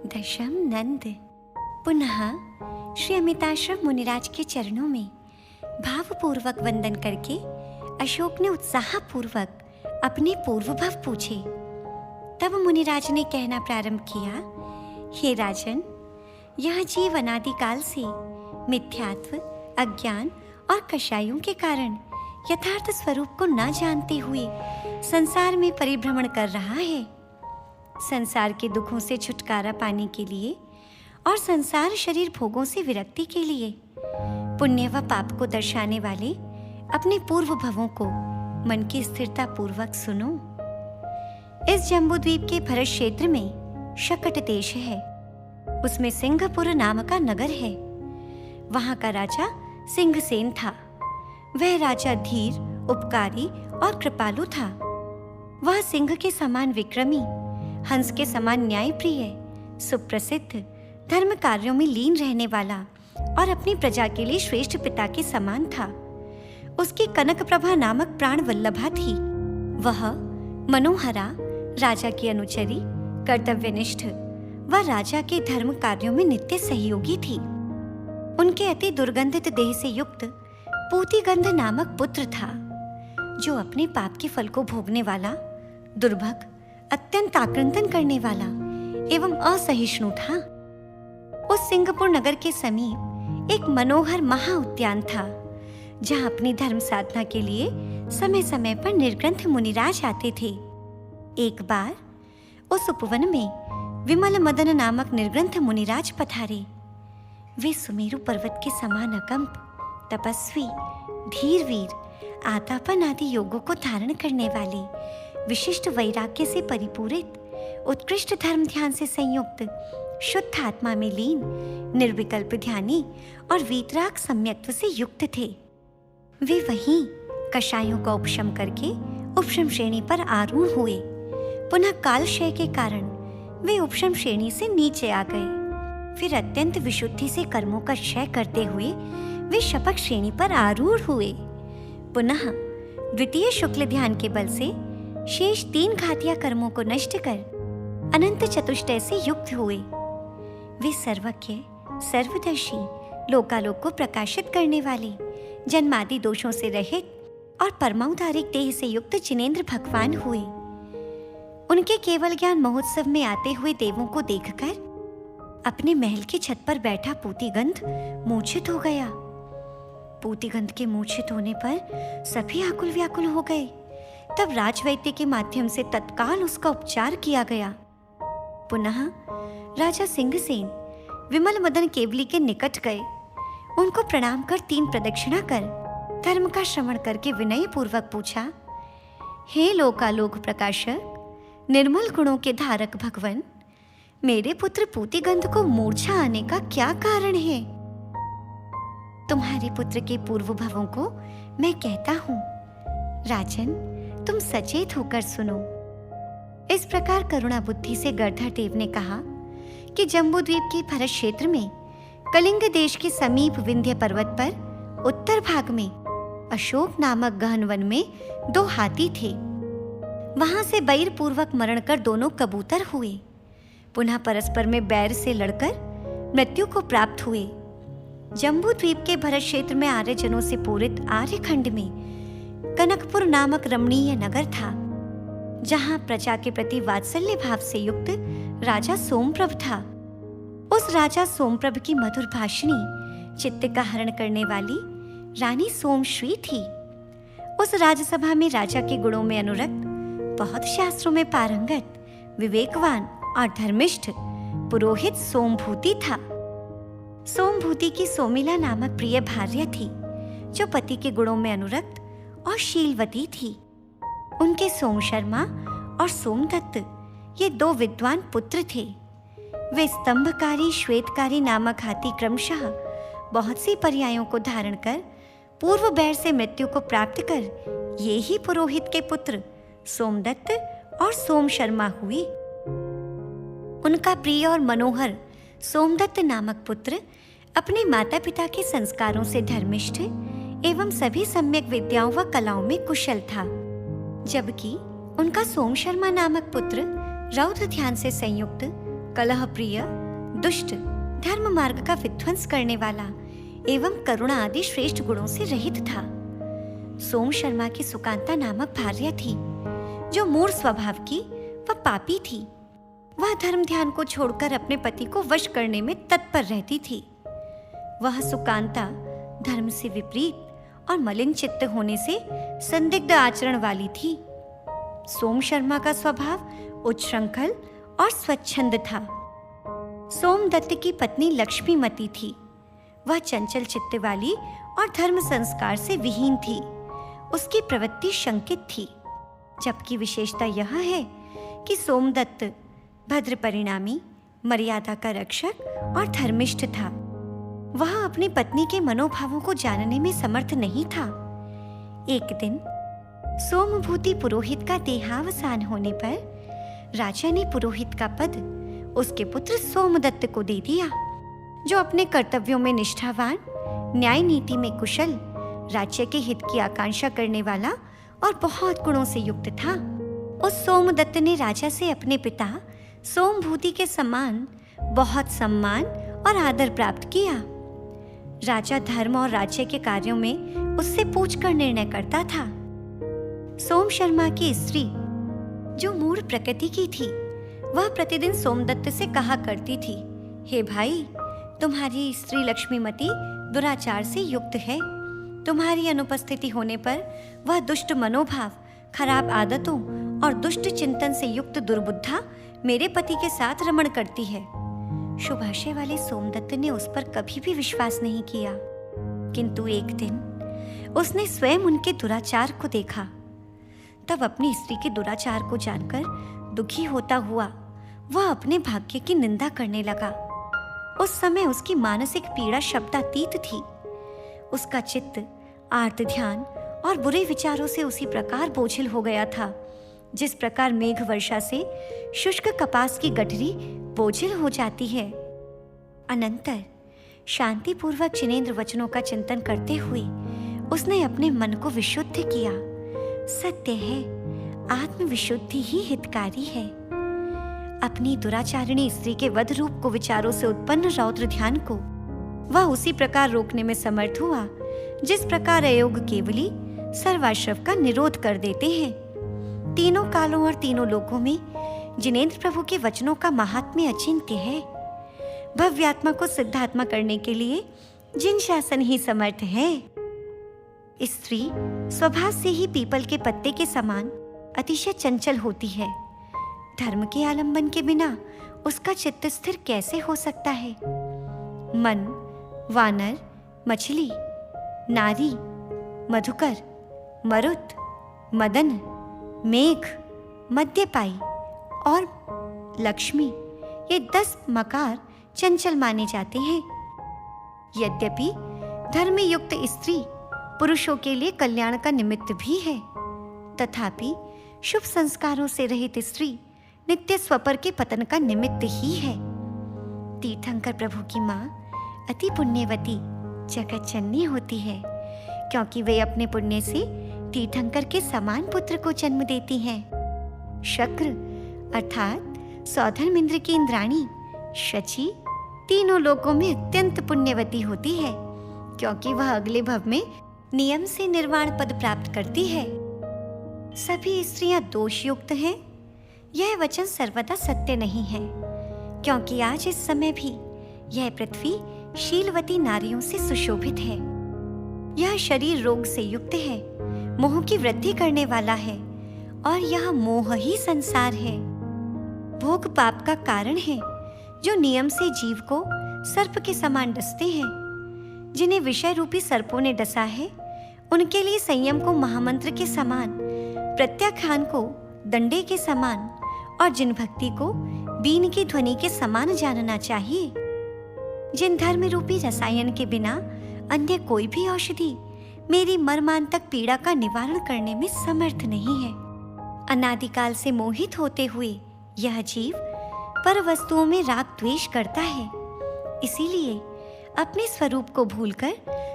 दशम नंद। पुनः श्री अमिताश्रम मुनिराज के चरणों में भावपूर्वक वंदन करके अशोक ने उत्साहपूर्वक अपने पूर्वभव पूछे। तब मुनिराज ने कहना प्रारंभ किया, हे राजन, यह जीव अनादिकाल से मिथ्यात्व, अज्ञान और कषायों के कारण यथार्थ स्वरूप को न जानते हुए संसार में परिभ्रमण कर रहा है। संसार के दुखों से छुटकारा पाने के लिए और संसार शरीर भोगों से विरक्ति के लिए पुण्य व पाप को दर्शाने वाले अपने पूर्व भवों को मन की स्थिरता पूर्वक सुनो। इस जम्बूद्वीप के भरत क्षेत्र में शकट देश है। उसमें सिंहपुर नाम का नगर है। वहां का राजा सिंहसेन था। वह राजा धीर, उपकारी और कृपालु था। वह सिंह के समान विक्रमी, हंस के समान न्यायप्रिय, सुप्रसिद्ध, धर्म कार्यों में लीन रहने वाला और अपनी प्रजा के लिए श्रेष्ठ पिता के समान था। उसकी कनक प्रभा नामक प्राण वल्लभा थी। वह मनोहरा, राजा की अनुचरी, कर्तव्यनिष्ठ व राजा के धर्म कार्यों में नित्य सहयोगी थी। उनके अति दुर्गंधित देह से युक्त पूतिगंध नामक पुत्र था, जो अपने पाप के फल को भोगने वाला, दुर्भग, अत्यंत आक्रंदन करने वाला एवं असहिष्णु था। उस सिंहपुर नगर के समीप एक मनोहर महाउद्यान था, जहां अपनी धर्म साधना के लिए समय समय पर निर्ग्रंथ मुनिराज आते थे। एक बार उस उपवन में विमल मदन नामक निर्ग्रंथ मुनिराज पधारे। वे सुमेरु पर्वत के समान अकंप, तपस्वी, धीरवीर, आतापन आदि योगों को धारण करने वाले, विशिष्ट वैराग्य से परिपूरित, उत्कृष्ट धर्म ध्यान से संयुक्त, शुद्ध आत्मा में लीन, निर्विकल्प ध्यानी और वीतराग सम्यक्त्व से युक्त थे। वे वहीं कषायों का उपशम करके उपशम श्रेणी पर आरूढ़ हुए। पुनः कालक्षय के कारण वे उपशम श्रेणी से नीचे आ गए। फिर अत्यंत विशुद्धि से कर्मों का क्षय करते हुए वे शपथ श्रेणी पर आरूढ़ हुए। पुनः द्वितीय शुक्ल ध्यान के बल से शेष 3 घातिया कर्मों को नष्ट कर अनंत चतुष्टय से युक्त हुए। वे सर्वज्ञ, सर्वदर्शी, लोकालोक को प्रकाशित करने वाले, जन्मादि दोषों से रहित और परमावतारिक देह से युक्त जिनेंद्र भगवान हुए। उनके केवल ज्ञान महोत्सव में आते हुए देवों को देखकर अपने महल की छत पर बैठा पूतिगंध मूर्छित हो गया। पूतिगंध के मूर्छित होने पर सभी आकुल व्याकुल हो गए। तब राजवैद्य के माध्यम से तत्काल उसका उपचार किया गया। पुनः राजा सिंहसेन विमल मदन केवली के निकट गए। उनको प्रणाम कर 3 प्रदक्षिणा कर धर्म का श्रवण करके विनय पूर्वक पूछा, हे लोकालोक प्रकाशक, निर्मल गुणों के धारक भगवन, मेरे पुत्र पूतिगंध को मूर्छा आने का क्या कारण है? तुम्हारे पुत्र के पूर्व भवों को मैं कहता हूँ। राजन, तुम सचेत होकर सुनो। इस प्रकार करुणा बुद्धि से गणधर देव ने कहा कि जम्बूद्वीप के भरत क्षेत्र में कलिंग देश के समीप विंध्य पर्वत पर उत्तर भाग में अशोक नामक गहन वन में 2 हाथी थे। वहां से बैर पूर्वक मरण कर दोनों कबूतर हुए। पुनः परस्पर में बैर से लड़कर मृत्यु को प्राप्त हुए। जम्बूद्वीप के भरत क्षेत्र में आर्यजनों से पूरित आर्यखंड में कनकपुर नामक रमणीय नगर था, जहां प्रजा के प्रति वात्सल्य भाव से युक्त राजा सोमप्रभ था। उस राजा सोमप्रभ की मधुर भाषणी, चित्त का हरण करने वाली रानी सोमश्री थी। उस राजसभा में राजा के गुणों में अनुरक्त, बहुत शास्त्रों में पारंगत, विवेकवान और धर्मिष्ठ पुरोहित सोमभूति था। सोमभूति की सोमिला नामक प्रिय भार्या थी, जो पति के गुणों में अनुरक्त और शीलवती थी। उनके सोम शर्मा और सोमदत्त ये 2 विद्वान पुत्र थे। वे स्तंभकारी, श्वेतकारी नामक हाथी क्रमशः बहुत सी पर्यायों को धारण कर पूर्व बैर से मृत्यु को प्राप्त कर ये ही पुरोहित के पुत्र सोमदत्त और सोम शर्मा हुए। उनका प्रिय और मनोहर सोमदत्त नामक पुत्र अपने माता पिता के संस्कारों से धर्मिष्ठ एवं सभी सम्यक विद्याओं व कलाओं में कुशल था, जबकि उनका सोम शर्मा नामक पुत्र रौद्र ध्यान से संयुक्त, कलह प्रिय, दुष्ट, धर्म मार्ग का विध्वंस करने वाला एवं करुणा आदि श्रेष्ठ गुणों से रहित था। सोम शर्मा की सुकांता नामक भार्या थी, जो मूढ़ स्वभाव की व पापी थी। वह धर्म ध्यान को छोड़कर अपने पति को वश करने में तत्पर रहती थी। वह सुकांता धर्म से विपरीत और मलिन चित्त होने से संदिग्ध आचरण वाली थी। सोम शर्मा का स्वभाव उच्छृंखल और स्वच्छंद था। सोमदत्त की पत्नी लक्ष्मीमती थी। वह चंचल चित्त वाली और धर्म संस्कार से विहीन थी। उसकी प्रवृत्ति शंकित थी, जबकि विशेषता यह है कि सोमदत्त भद्र परिणामी, मर्यादा का रक्षक और धर्मिष्ठ था। वह अपनी पत्नी के मनोभावों को जानने में समर्थ नहीं था। एक दिन सोमभूति पुरोहित का देहावसान होने पर राजा ने पुरोहित का पद उसके पुत्र सोमदत्त को दे दिया, जो अपने कर्तव्यों में निष्ठावान, न्याय नीति में कुशल, राज्य के हित की आकांक्षा करने वाला और बहुत गुणों से युक्त था। उस सोमदत्त ने राजा से अपने पिता सोमभूति के समान बहुत सम्मान और आदर प्राप्त किया। राजा धर्म और राज्य के कार्यों में उससे पूछकर निर्णय करता था। सोम शर्मा की स्त्री, जो मूढ़ प्रकृति की थी, वह प्रतिदिन सोमदत्त से कहा करती थी, हे भाई, तुम्हारी स्त्री लक्ष्मीमती दुराचार से युक्त है। तुम्हारी अनुपस्थिति होने पर वह दुष्ट मनोभाव, खराब आदतों और दुष्ट चिंतन से युक्त दुर्बुद्धा मेरे पति के साथ रमण करती है। शुभाशय वाले सोमदत्त ने उस पर कभी भी विश्वास नहीं किया, किंतु एक दिन उसने स्वयं उनके दुराचार को देखा। तब अपनी स्त्री के दुराचार को जानकर दुखी होता हुआ वह अपने भाग्य की निंदा करने लगा। उस समय उसकी मानसिक पीड़ा शब्दातीत थी। उसका चित्त आर्त ध्यान और बुरे विचारों से उसी प्रकार बोझिल हो गया था, जिस प्रकार मेघ वर्षा से शुष्क कपास की गठरी बोझिल हो जाती है। अनंतर शांतिपूर्वक जिनेंद्र वचनों का चिंतन करते हुए उसने अपने मन को विशुद्ध किया। सत्य है, आत्मविशुद्धि ही हितकारी है। अपनी दुराचारिणी स्त्री के वध रूप को विचारों से उत्पन्न रौद्र ध्यान को वह उसी प्रकार रोकने में समर्थ हुआ, जिस प्रकार अयोग केवली सर्वाश्रव का निरोध कर देते हैं। तीनों कालों और तीनों लोकों में जिनेंद्र प्रभु के वचनों का महात्म्य अचिंत्य है। भव्यात्मा को सिद्धात्मा करने के लिए जिन शासन ही समर्थ है। स्त्री स्वभाव से ही पीपल के पत्ते के समान अतिशय चंचल होती है। धर्म के आलंबन के बिना उसका चित्त स्थिर कैसे हो सकता है। मन, वानर, मछली, नारी, मधुकर, मरुत, मदन, मेघ, मद्यपाई और लक्ष्मी, ये 10 मकार चंचल माने जाते हैं। यद्यपि धर्म युक्त स्त्री पुरुषों के लिए कल्याण का निमित्त भी है, तथापि शुभ संस्कारों से रहित स्त्री नित्य स्वपर के पतन का निमित्त ही है। तीर्थंकर प्रभु की माँ अति पुण्यवती जगत जननी होती है, क्योंकि वे अपने पुण्य से तीर्थंकर के समान पुत्र को जन्म देती हैं। शक्र अर्थात सौधर्म इंद्र की इंद्राणी शची तीनों लोकों में अत्यंत पुण्यवती होती है, क्योंकि वह अगले भव में नियम से निर्वाण पद प्राप्त करती है। सभी स्त्रियां दोषयुक्त हैं, यह वचन सर्वदा सत्य नहीं है, क्योंकि आज इस समय भी यह पृथ्वी शीलवती नारियों से सुशोभित है। यह शरीर रोग से युक्त है, मोह की वृद्धि करने वाला है, और यह मोह ही संसार है। भोग पाप का कारण है, जो नियम से जीव को सर्प के समान डसते हैं। जिन्हें विषय रूपी सर्पों ने डसा है, उनके लिए संयम को महामंत्र के समान, प्रत्याख्यान को दंडे के समान और जिन भक्ति को बीन की ध्वनि के समान जानना चाहिए। जिन धर्म रूपी रसायन के बिना अन्य कोई भी औषधि मेरी मर्मांतक पीड़ा का निवारण करने में समर्थ नहीं है। अनादिकाल से मोहित होते हुए यह जीव पर वस्तुओं में राग द्वेष करता है, इसीलिए अपने स्वरूप को भूलकर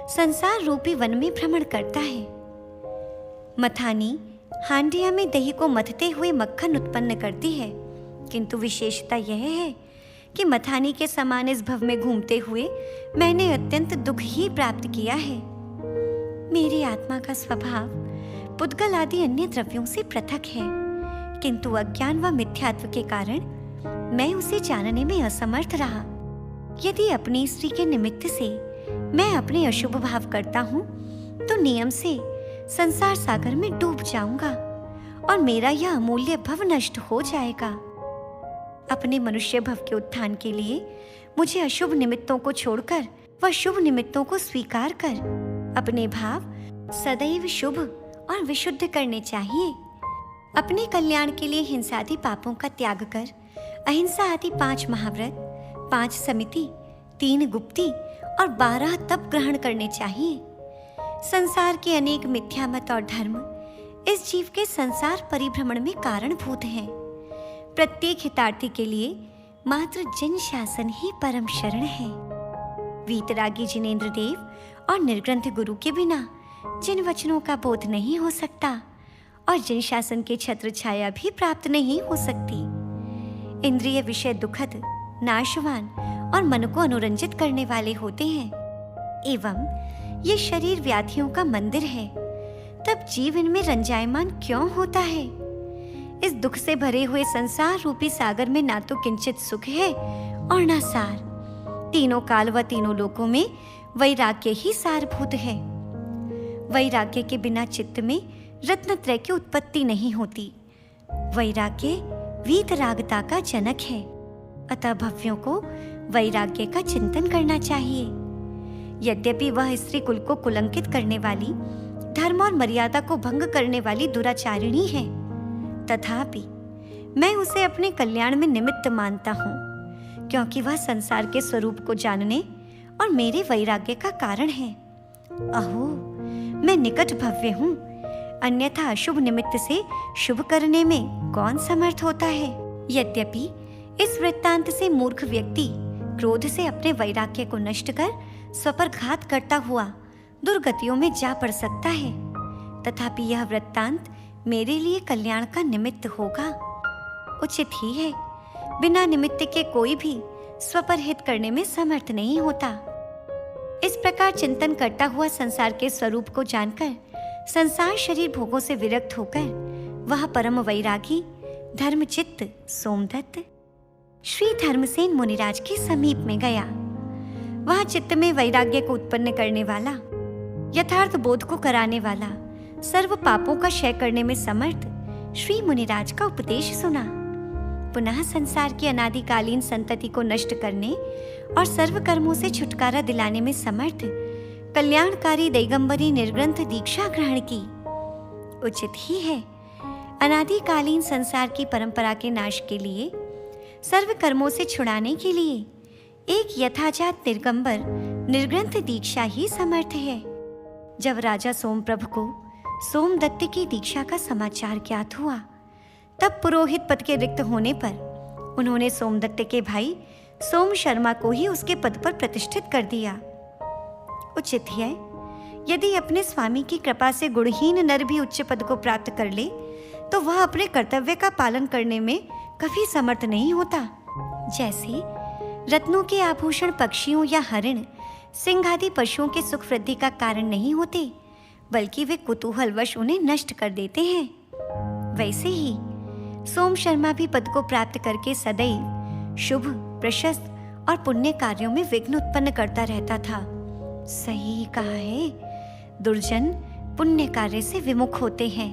संसार रूपी वन में भ्रमण करता है। मथानी हांडिया में दही को मथते हुए मक्खन उत्पन्न करती है, किंतु विशेषता यह है कि मथानी के समान इस भव में घूमते हुए मैंने अत्यंत दुख ही प्राप्त किया है। मेरी आत्मा का स्वभाव पुद्गल आदि अन्य द्रव्यों से पृथक है, किंतु अज्ञान व मिथ्यात्व के कारण मैं उसे जानने में असमर्थ रहा। यदि अपनी स्त्री के निमित्त से मैं अपने अशुभ भाव करता हूँ तो नियम से संसार सागर में डूब जाऊंगा और मेरा यह अमूल्य भव नष्ट हो जाएगा। अपने मनुष्य भव के उत्थान के लिए मुझे अशुभ निमित्तों को छोड़कर व शुभ निमित्तों को स्वीकार कर अपने भाव सदैव शुभ और विशुद्ध करने चाहिए। अपने कल्याण के लिए हिंसादि पापों का त्याग कर अहिंसा आदि 5 महाव्रत, 5 समिति, 3 गुप्ती और 12 तप ग्रहण करने चाहिए। संसार के अनेक मिथ्या मत और धर्म इस जीव के संसार परिभ्रमण में कारणभूत हैं। प्रत्येक हितार्थी के लिए मात्र जन शासन ही परम शरण है। वीतरागी जिनेंद्र देव और निर्ग्रंथ गुरु के बिना जिन वचनों का बोध नहीं हो सकता और जिन शासन के छत्र छाया भी प्राप्त नहीं हो सकती। इंद्रिय विषय दुखद, नाशवान और मन को अनुरंजित करने वाले होते हैं एवं ये शरीर व्याधियों का मंदिर है, तब जीव इनमें रंजायमान क्यों होता है? इस दुख से भरे हुए संसार रूपी सागर में ना तो किंचित सुख है और ना सार। तीनों काल व तीनों लोकों में वैराग्य ही सारभूत है। वैराग्य के बिना चित्त में रत्नत्रय की उत्पत्ति नहीं होती। वैराग्य वीतरागता का जनक है, अतः भव्यों को वैराग्य का चिंतन करना चाहिए। यद्यपि वह स्त्री कुल को कुलंकित करने वाली, धर्म और मर्यादा को भंग करने वाली दुराचारिणी है, तथापि मैं उसे अपने कल्याण में निमित्त मानता हूँ, क्योंकि वह संसार के स्वरूप को जानने और मेरे वैराग्य का कारण है। अहो, मैं निकट भव्य हूँ, अन्यथा अशुभ निमित्त से शुभ करने में कौन समर्थ होता है? यद्यपि इस वृत्तांत से मूर्ख व्यक्ति क्रोध से अपने वैराग्य को नष्ट कर स्वपर घात करता हुआ दुर्गतियों में जा पड़ सकता है, तथापि यह वृत्तांत मेरे लिए कल्याण का निमित्त होगा। उचित ही है, बिना निमित्त के कोई भी स्वपर हित करने में समर्थ नहीं होता। इस प्रकार चिंतन करता हुआ संसार के स्वरूप को जानकर संसार शरीर भोगों से विरक्त होकर वह परम वैरागी धर्मचित्त सोमदत्त श्री धर्मसेन मुनिराज के समीप में गया। वह चित्त में वैराग्य को उत्पन्न करने वाला, यथार्थ बोध को कराने वाला, सर्व पापों का क्षय करने में समर्थ श्री मुनिराज का उपदेश सुना। पुनः संसार की अनादिकालीन संतति को नष्ट करने और सर्व कर्मों से छुटकारा दिलाने में समर्थ कल्याणकारी दैगंबरी निर्ग्रंथ दीक्षा ग्रहण की। उचित ही है, अनादिकालीन संसार की परंपरा के नाश के लिए, सर्व कर्मों से छुड़ाने के लिए एक यथाजात निर्गंबर निर्ग्रंथ दीक्षा ही समर्थ है। जब राजा सोमप्रभ को सोमदत्त की दीक्षा का समाचार ज्ञात हुआ, तब पुरोहित पद के रिक्त होने पर उन्होंने सोमदत्त के भाई सोम शर्मा को ही उसके पद पर प्रतिष्ठित कर दिया। उचित है, यदि अपने स्वामी की कृपा से गुणहीन नर भी उच्च पद को प्राप्त कर ले, तो वह अपने कर्तव्य का पालन करने में कभी समर्थ नहीं होता। जैसे रत्नों के आभूषण पक्षियों या हरिण, सिंह आदि पशुओं के सुख वृद्धि का कारण नहीं होते, बल्कि वे कुतूहलवश उन्हें नष्ट कर देते हैं, वैसे ही सोम शर्मा भी पद को प्राप्त करके सदैव शुभ, प्रशस्त और पुण्य कार्यों में विघ्न उत्पन्न करता रहता था। सही कहा है, दुर्जन पुण्य कार्य से विमुख होते हैं।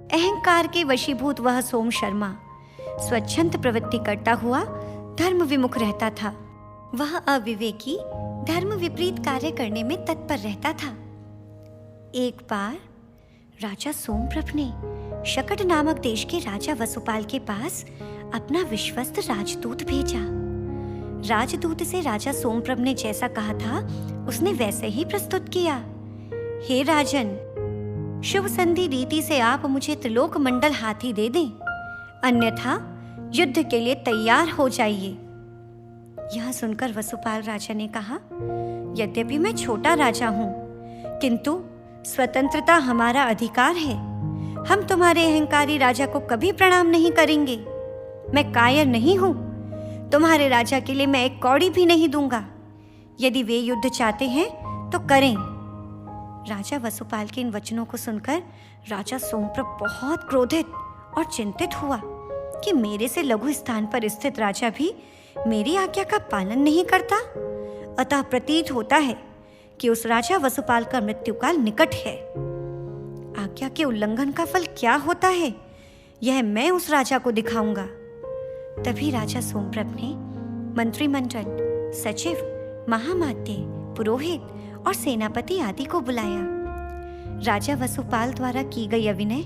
अहंकार के वशीभूत वह सोम शर्मा स्वच्छंद प्रवृत्ति करता हुआ धर्म विमुख रहता था। वह अविवेकी धर्म विपरीत कार्य करने में तत्पर रहता था। एक बार राजा सोमप्रभ ने शकट नामक देश के राजा वसुपाल के पास अपना विश्वस्त राजदूत भेजा। राजदूत से राजा सोमप्रभ ने जैसा कहा था उसने वैसे ही प्रस्तुत किया। हे राजन, शुभ संधि रीति से आप मुझे त्रिलोक मंडल हाथी दे दें, अन्यथा युद्ध के लिए तैयार हो जाइए। यह सुनकर वसुपाल राजा ने कहा, यद्यपि मैं छोटा राजा हूं, किंतु स्वतंत्रता हमारा अधिकार है। हम तुम्हारे अहंकारी राजा को कभी प्रणाम नहीं करेंगे। मैं कायर नहीं हूं, तुम्हारे राजा के लिए मैं एक कौड़ी भी नहीं दूंगा। यदि वे युद्ध चाहते हैं तो करें। राजा वसुपाल के इन वचनों को सुनकर राजा सोमप्रभ बहुत क्रोधित और चिंतित हुआ कि मेरे से लघु स्थान पर स्थित राजा भी मेरी आज्ञा का पालन नहीं करता। अतः प्रतीत होता है कि उस राजा वसुपाल का मृत्युकाल निकट है। आज्ञा के उल्लंघन का फल क्या होता है, यह मैं उस राजा को दिखाऊंगा। तभी राजा सोमप्रभ ने मंत्रिमंडल, सचिव, महामात्य, पुरोहित और सेनापति आदि को बुलाया। राजा वसुपाल द्वारा की गई अभिनय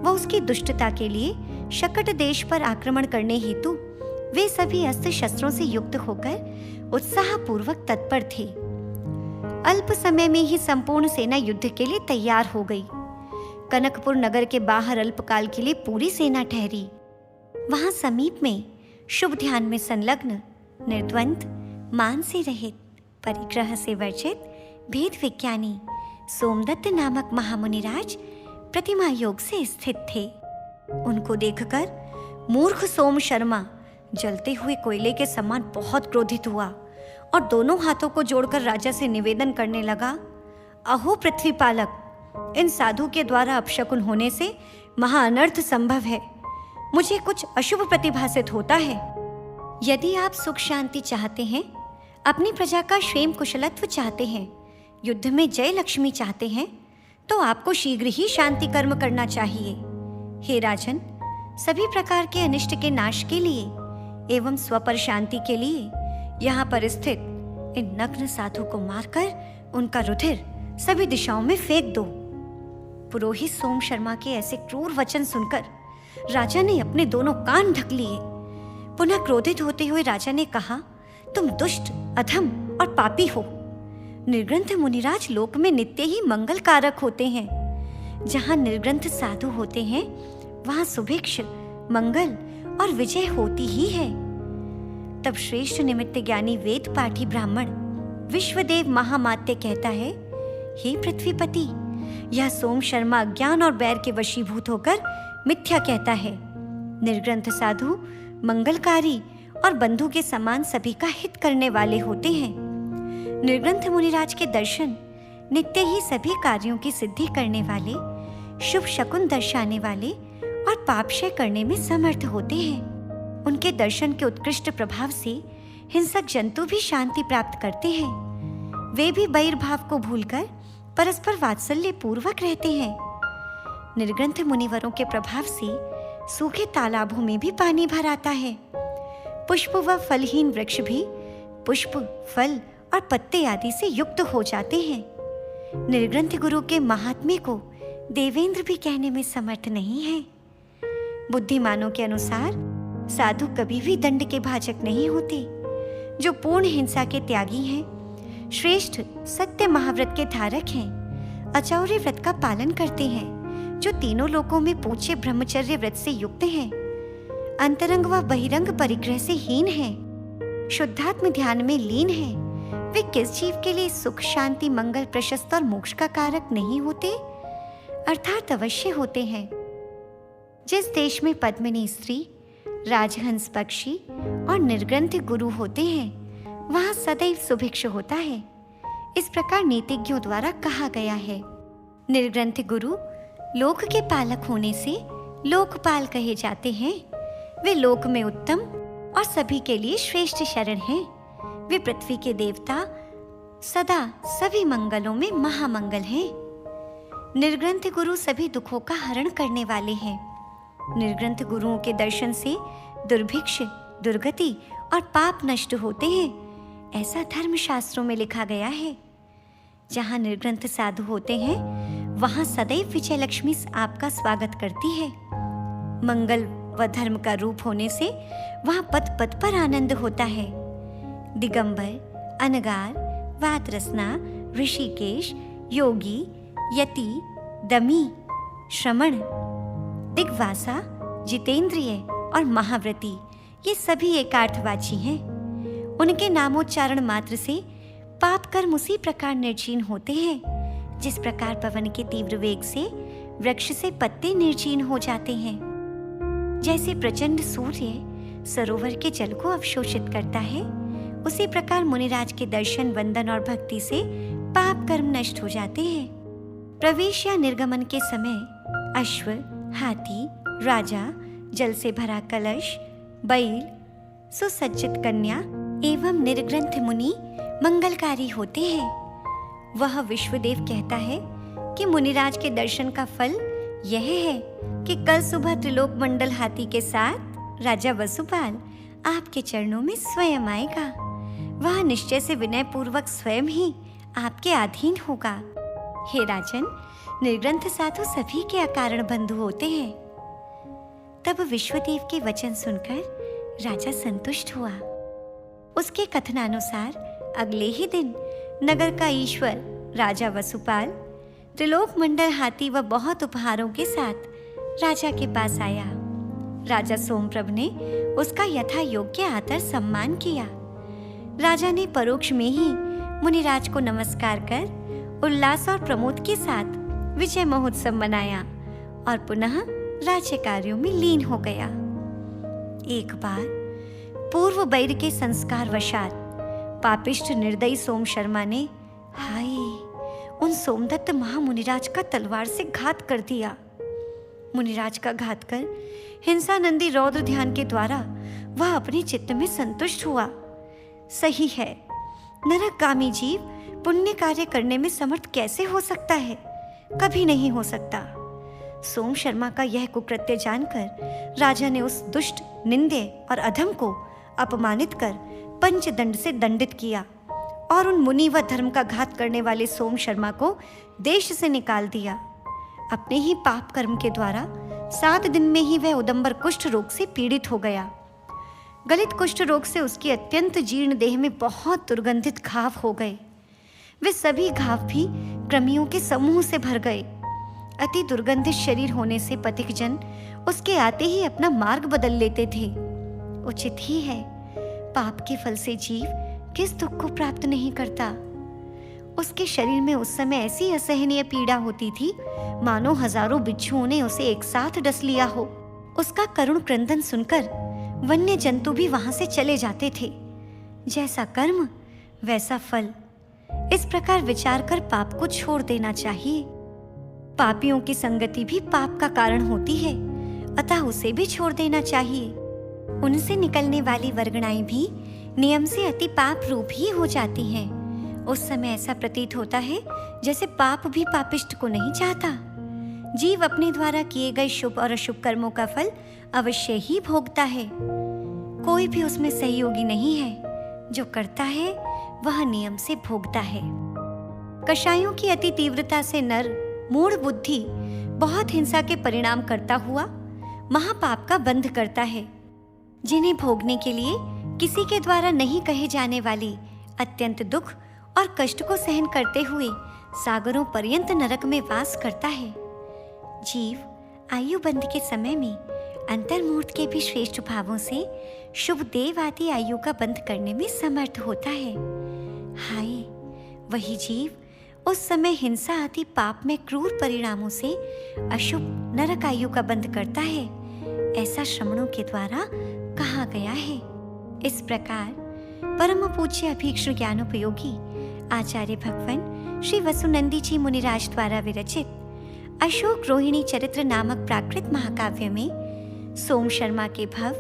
व उसकी दुष्टता के लिए शकट देश पर आक्रमण करने हेतु वे सभी अस्त्र शस्त्रों से युक्त होकर उत्साहपूर्वक तत्पर थे। अल्प समय में ही संपूर्ण सेना युद्ध के लिए तैयार हो गई। कनकपुर नगर के बाहर अल्पकाल के लिए पूरी सेना ठहरी। वहां समीप में शुभ ध्यान में संलग्न, निर्द्वंद, मान से रहित, परिग्रह से वर्जित, भेद विज्ञानी सोमदत्त नामक महामुनिराज प्रतिमा योग से स्थित थे। उनको देखकर मूर्ख सोम शर्मा जलते हुए कोयले के समान बहुत क्रोधित हुआ और दोनों हाथों को जोड़कर राजा से निवेदन करने लगा, अहो पृथ्वी पालक, इन साधु के द्वारा अपशकुन होने से महा अनर्थ संभव है। मुझे कुछ अशुभ प्रतिभासित होता है। यदि आप सुख शांति चाहते हैं, अपनी प्रजा का क्षेम कुशलत्व चाहते हैं, युद्ध में जय लक्ष्मी चाहते हैं, तो आपको शीघ्र ही शांति कर्म करना चाहिए। हे राजन, सभी प्रकार के अनिष्ट के नाश के लिए एवं स्वपर शांति के लिए यहाँ पर स्थित इन नग्न साधु को मारकर उनका रुधिर सभी दिशाओं में फेंक दो। पुरोहित सोम शर्मा के ऐसे क्रूर वचन सुनकर राजा ने अपने दोनों कान ढक लिए। पुनः क्रोधित होते हुए राजा ने कहा, तुम दुष्ट, अधम और पापी हो। निर्ग्रंथ मुनिराज लोक में नित्य ही मंगल कारक होते हैं। जहाँ निर्ग्रंथ साधु होते हैं वहाँ सुभिक्ष, मंगल और विजय होती ही है। तब श्रेष्ठ निमित्त ज्ञानी वेद पाठी ब्राह्मण विश्वदेव महामात्य कहता है, हे पृथ्वीपति, यह सोम शर्मा ज्ञान और बैर के वशीभूत होकर मिथ्या कहता है। निर्ग्रंथ साधु मंगलकारी और बंधु के समान सभी का हित करने वाले होते हैं। निर्ग्रंथ मुनिराज के दर्शन नित्य ही सभी कार्यों की सिद्धि करने वाले, शुभ शकुन दर्शाने वाले और पापक्षय करने में समर्थ होते हैं। उनके दर्शन के उत्कृष्ट प्रभाव से हिंसक जंतु भी शांति प्राप्त करते हैं। वे भी बैरभाव को भूलकर परस्पर वात्सल्य पूर्वक रहते हैं। निर्ग्रंथ मुनिवरों के प्रभाव से सूखे तालाबों में भी पानी भर आता है। पुष्प व फलहीन वृक्ष भी पुष्प, फल और पत्ते आदि से युक्त हो जाते हैं। निर्ग्रंथ गुरु के महात्म्य को देवेंद्र भी कहने में समर्थ नहीं है। बुद्धिमानों के अनुसार साधु कभी भी दंड के भाजक नहीं होते। जो पूर्ण हिंसा के त्यागी हैं, श्रेष्ठ सत्य महाव्रत के धारक हैं, अचौर्य व्रत का पालन करते हैं, जो तीनों लोकों में पूज्य ब्रह्मचर्य व्रत से युक्त हैं, अंतरंग व बहिरंग परिग्रह से हीन हैं, शुद्धात्म ध्यान में लीन हैं, वे किस जीव के लिए सुख, शांति, मंगल, प्रशस्त और मोक्ष का कारक नहीं होते, अर्थात अवश्य होते हैं। जिस देश में पद्मिनी स्त्री, राजहंस पक्षी और निर्ग्रंथ गुरु होते हैं, वहाँ सदैव सुभिक्ष होता है। इस प्रकार नीतिज्ञों द्वारा कहा गया है। निर्ग्रंथ गुरु लोक के पालक होने से लोकपाल कहे जाते हैं। वे लोक में उत्तम और सभी के लिए श्रेष्ठ शरण हैं। वे पृथ्वी के देवता, सदा सभी मंगलों में महामंगल हैं। निर्ग्रंथ गुरु सभी दुखों का हरण करने वाले हैं। निर्ग्रंथ गुरुओं के दर्शन से दुर्भिक्ष, दुर्गति और पाप नष्ट होते हैं, ऐसा धर्म शास्त्रों में लिखा गया है। जहाँ निर्ग्रंथ साधु होते हैं, वहाँ सदैव विजय लक्ष्मी आपका स्वागत करती है। मंगल व धर्म का रूप होने से वहाँ पद पद पर आनंद होता है। दिगंबर, अनगार, वातरसना, ऋषिकेश, योगी, यति, दमी, श्रमण, दिग्वासा, जितेंद्रिय और महाव्रती, ये सभी एकार्थवाची हैं। उनके नामोच्चारण मात्र से पाप कर्म उसी प्रकार निर्जीन होते हैं जिस प्रकार पवन के तीव्र वेग से वृक्ष से पत्ते निर्जीन हो जाते हैं। जैसे प्रचंड सूर्य सरोवर के जल को अवशोषित करता है, उसी प्रकार मुनिराज के दर्शन, वंदन और भक्ति से पाप कर्म नष्ट हो जाते हैं। प्रवेश या निर्गमन के समय अश्व, हाथी, राजा, जल से भरा कलश, बैल, सुसज्जित कन्या एवं निर्ग्रंथ मुनि मंगलकारी होते हैं। वह विश्वदेव कहता है कि मुनिराज के दर्शन का फल यह है कि कल सुबह त्रिलोक मंडल हाथी के साथ राजा वसुपाल आपके चरणों में स्वयं आएगा। वह निश्चय से विनय पूर्वक स्वयं ही आपके अधीन होगा। हे राजन, निर्ग्रंथ साधु सभी के अकारण बंधु होते हैं। तब विश्वदेव के वचन सुनकर राजा संतुष्ट हुआ। उसके कथनानुसार अगले ही दिन नगर का ईश्वर राजा वसुपाल त्रिलोक मंडल हाथी व बहुत उपहारों के साथ राजा के पास आया। राजा सोमप्रभ ने उसका यथा योग्य आदर सम्मान किया। राजा ने परोक्ष में ही मुनिराज को नमस्कार कर उल्लास और प्रमोद के साथ विजय महोत्सव मनाया और पुनः राज्य कार्यों में लीन हो गया। एक बार पूर्व बैर के संस्कार वशात पापिष्ट निर्दयी सोम शर्मा ने हाय उन सोमदत्त महामुनिराज का तलवार से घात कर दिया। मुनिराज का घात कर हिंसानंदी रौद्र ध्यान के द्वारा वह अपने चित्त में संतुष्ट हुआ। सही है, नरकगामी जीव पुण्य कार्य करने में समर्थ कैसे हो सकता है? कभी नहीं हो सकता। सोम शर्मा का यह कुकृत्य जानकर राजा ने उस दुष्ट, निंदे और अधम को अपमानित कर पंचदंड से दंडित किया और उन मुनि व धर्म का घात करने वाले सोम शर्मा को देश से निकाल दिया। अपने ही पाप कर्म के द्वारा 7 दिन में ही वह उदंबर कुष्ठ रोग से पीड़ित हो गया। गलित कुष्ठ रोग से उसकी अत्यंत जीर्ण देह में बहुत दुर्गंधित घाव हो गए। वे सभी घाव भी कृमियों के समूह से भर गए। अति दुर्गंधित शरीर होने से पथिकजन उसके आते ही अपना मार्ग बदल लेते थे। उचित ही है, पाप के फल से जीव किस दुख को प्राप्त नहीं करता। उसके शरीर में उस समय ऐसी असहनीय पीड़ा होती थी मानो हजारों बिच्छुओं ने उसे एक साथ डस लिया हो। उसका करुण क्रंदन सुनकर वन्य जंतु भी वहां से चले जाते थे। जैसा कर्म वैसा फल, इस प्रकार विचार कर पाप को छोड़ देना चाहिए। पापियों की संगति भी पाप का कारण होती है, अतः उसे भी छोड़ देना चाहिए। उनसे निकलने वाली वर्गणाएं भी नियम से अति पाप रूप ही हो जाती हैं। उस समय ऐसा प्रतीत होता है जैसे पाप भी पापिष्ट को नहीं चाहता। जीव अपने द्वारा किए गए शुभ और अशुभ कर्मों का फल अवश्य ही भोगता है। कोई भी उसमें सहयोगी नहीं है। जो करता है वह नियम से भोगता है। कषायों की अति तीव्रता से नर मूढ़ बुद्धि बहुत हिंसा के परिणाम करता हुआ महापाप का बंध करता है, जिन्हें भोगने के लिए किसी के द्वारा नहीं कहे जाने वाली अत्यंत दुख और कष्ट को सहन करते हुए सागरों पर्यंत नरक में वास करता है। जीव आयु बंध के समय में अंतर्मूर्त के भी श्रेष्ठ भावों से शुभ देव आदि आयु का बंध करने में समर्थ होता है। हाय, वही जीव उस समय हिंसा आदि पाप में क्रूर परिणामों से अशुभ नरक आयु का बंध करता है, ऐसा श्रमणों के द्वारा कहा गया है। इस प्रकार परम पूज्य अभीक्ष्ण ज्ञानोपयोगी आचार्य भगवान श्री वसुनंदी जी मुनिराज द्वारा विरचित अशोक रोहिणी चरित्र नामक प्राकृत महाकाव्य में सोम शर्मा के भव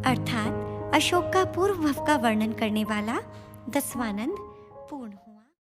अर्थात अशोक का पूर्व भव का वर्णन करने वाला 10वां नंद पूर्ण हुआ।